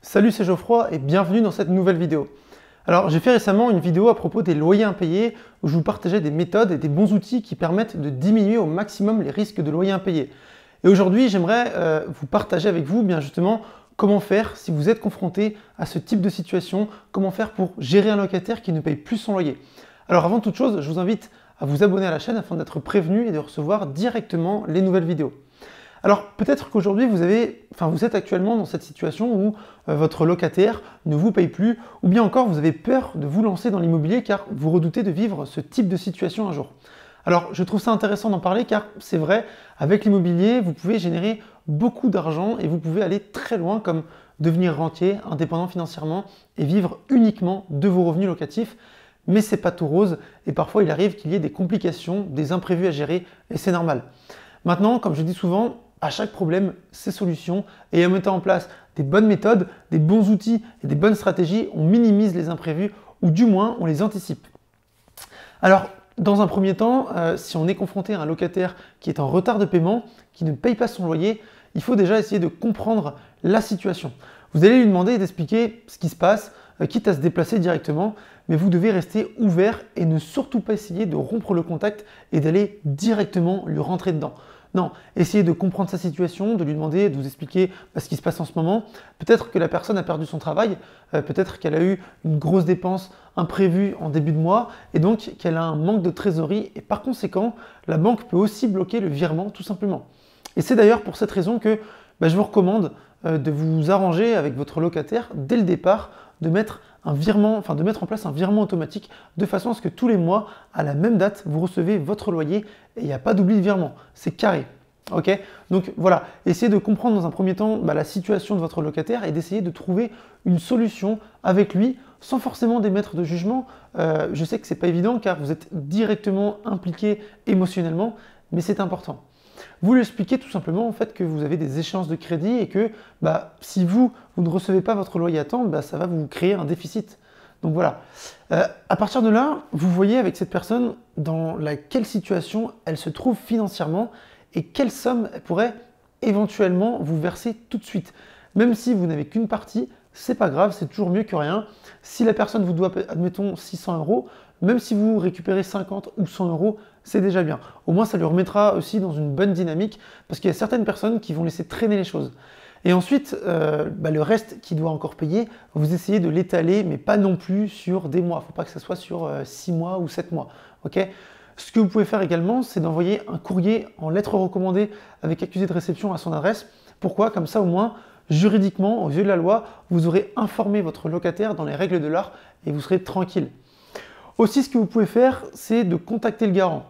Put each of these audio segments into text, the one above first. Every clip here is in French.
Salut, c'est Geoffroy et bienvenue dans cette nouvelle vidéo. Alors, j'ai fait récemment une vidéo à propos des loyers impayés où je vous partageais des méthodes et des bons outils qui permettent de diminuer au maximum les risques de loyers impayés. Et aujourd'hui, j'aimerais vous partager avec vous bien justement comment faire si vous êtes confronté à ce type de situation, comment faire pour gérer un locataire qui ne paye plus son loyer. Alors avant toute chose, je vous invite à vous abonner à la chaîne afin d'être prévenu et de recevoir directement les nouvelles vidéos. Alors peut-être qu'aujourd'hui vous êtes actuellement dans cette situation où votre locataire ne vous paye plus, ou bien encore vous avez peur de vous lancer dans l'immobilier car vous redoutez de vivre ce type de situation un jour. Alors je trouve ça intéressant d'en parler car c'est vrai, avec l'immobilier vous pouvez générer beaucoup d'argent et vous pouvez aller très loin comme devenir rentier, indépendant financièrement et vivre uniquement de vos revenus locatifs. Mais c'est pas tout rose et parfois il arrive qu'il y ait des complications, des imprévus à gérer et c'est normal. Maintenant, comme je dis souvent, à chaque problème, ses solutions et en mettant en place des bonnes méthodes, des bons outils et des bonnes stratégies, on minimise les imprévus ou du moins on les anticipe. Alors, dans un premier temps, si on est confronté à un locataire qui est en retard de paiement, qui ne paye pas son loyer, il faut déjà essayer de comprendre la situation. Vous allez lui demander d'expliquer ce qui se passe, quitte à se déplacer directement, mais vous devez rester ouvert et ne surtout pas essayer de rompre le contact et d'aller directement lui rentrer dedans. Non, essayez de comprendre sa situation, de lui demander, de vous expliquer ce qui se passe en ce moment. Peut-être que la personne a perdu son travail, peut-être qu'elle a eu une grosse dépense imprévue en début de mois et donc qu'elle a un manque de trésorerie et par conséquent, la banque peut aussi bloquer le virement tout simplement. Et c'est d'ailleurs pour cette raison que je vous recommande de vous arranger avec votre locataire dès le départ, de mettre en place un virement automatique de façon à ce que tous les mois, à la même date, vous recevez votre loyer et il n'y a pas d'oubli de virement. C'est carré. Ok, donc voilà, essayez de comprendre dans un premier temps la situation de votre locataire et d'essayer de trouver une solution avec lui sans forcément d'émettre de jugement. Je sais que ce n'est pas évident car vous êtes directement impliqué émotionnellement, mais c'est important. Vous lui expliquez tout simplement en fait que vous avez des échéances de crédit et que si vous ne recevez pas votre loyer à temps, ça va vous créer un déficit. Donc voilà. À partir de là, vous voyez avec cette personne dans quelle situation elle se trouve financièrement et quelle somme elle pourrait éventuellement vous verser tout de suite. Même si vous n'avez qu'une partie, c'est pas grave, c'est toujours mieux que rien. Si la personne vous doit, admettons, 600 €, même si vous récupérez 50 ou 100 €, c'est déjà bien. Au moins, ça lui remettra aussi dans une bonne dynamique parce qu'il y a certaines personnes qui vont laisser traîner les choses. Et ensuite, le reste qui doit encore payer, vous essayez de l'étaler, mais pas non plus sur des mois. Il ne faut pas que ça soit sur 6 mois ou 7 mois. Okay, ce que vous pouvez faire également, c'est d'envoyer un courrier en lettre recommandée avec accusé de réception à son adresse. Pourquoi? Comme ça, au moins, juridiquement, aux yeux de la loi, vous aurez informé votre locataire dans les règles de l'art et vous serez tranquille. Aussi, ce que vous pouvez faire, c'est de contacter le garant.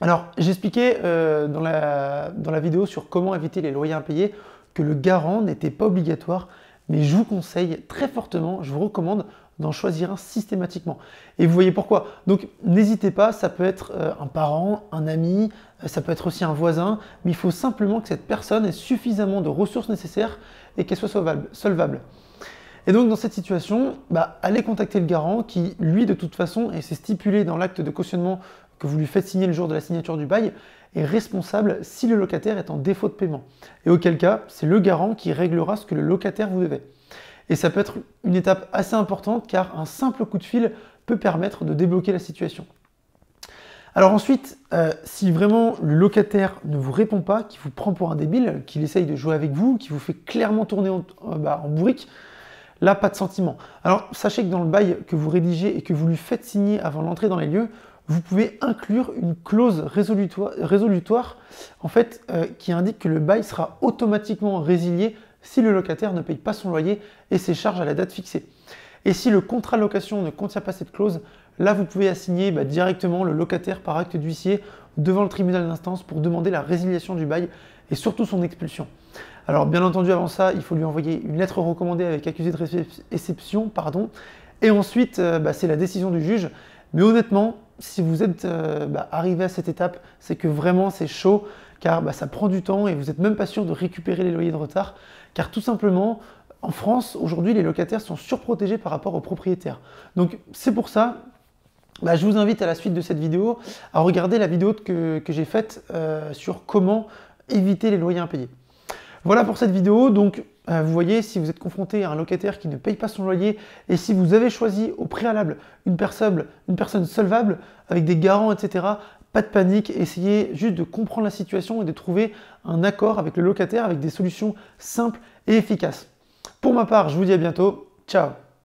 Alors, j'expliquais dans la vidéo sur comment éviter les loyers impayés que le garant n'était pas obligatoire, mais je vous conseille très fortement, je vous recommande d'en choisir un systématiquement. Et vous voyez pourquoi. Donc, n'hésitez pas, ça peut être un parent, un ami, ça peut être aussi un voisin, mais il faut simplement que cette personne ait suffisamment de ressources nécessaires et qu'elle soit solvable. Et donc dans cette situation, allez contacter le garant qui, lui, de toute façon, et c'est stipulé dans l'acte de cautionnement que vous lui faites signer le jour de la signature du bail, est responsable si le locataire est en défaut de paiement. Et auquel cas, c'est le garant qui réglera ce que le locataire vous devait. Et ça peut être une étape assez importante car un simple coup de fil peut permettre de débloquer la situation. Alors ensuite, si vraiment le locataire ne vous répond pas, qu'il vous prend pour un débile, qu'il essaye de jouer avec vous, qu'il vous fait clairement tourner en bourrique, là, pas de sentiment. Alors, sachez que dans le bail que vous rédigez et que vous lui faites signer avant l'entrée dans les lieux, vous pouvez inclure une clause résolutoire en fait, qui indique que le bail sera automatiquement résilié si le locataire ne paye pas son loyer et ses charges à la date fixée. Et si le contrat de location ne contient pas cette clause, là, vous pouvez assigner directement le locataire par acte d'huissier devant le tribunal d'instance pour demander la résiliation du bail et surtout son expulsion. Alors bien entendu, avant ça, il faut lui envoyer une lettre recommandée avec accusé de réception, et ensuite, c'est la décision du juge. Mais honnêtement, si vous êtes arrivé à cette étape, c'est que vraiment c'est chaud, car ça prend du temps et vous n'êtes même pas sûr de récupérer les loyers de retard, car tout simplement, en France, aujourd'hui, les locataires sont surprotégés par rapport aux propriétaires. Donc c'est pour ça, je vous invite à la suite de cette vidéo à regarder la vidéo que j'ai faite sur comment éviter les loyers impayés. Voilà pour cette vidéo. Donc, vous voyez, si vous êtes confronté à un locataire qui ne paye pas son loyer et si vous avez choisi au préalable une personne solvable avec des garants, etc., pas de panique, essayez juste de comprendre la situation et de trouver un accord avec le locataire avec des solutions simples et efficaces. Pour ma part, je vous dis à bientôt. Ciao!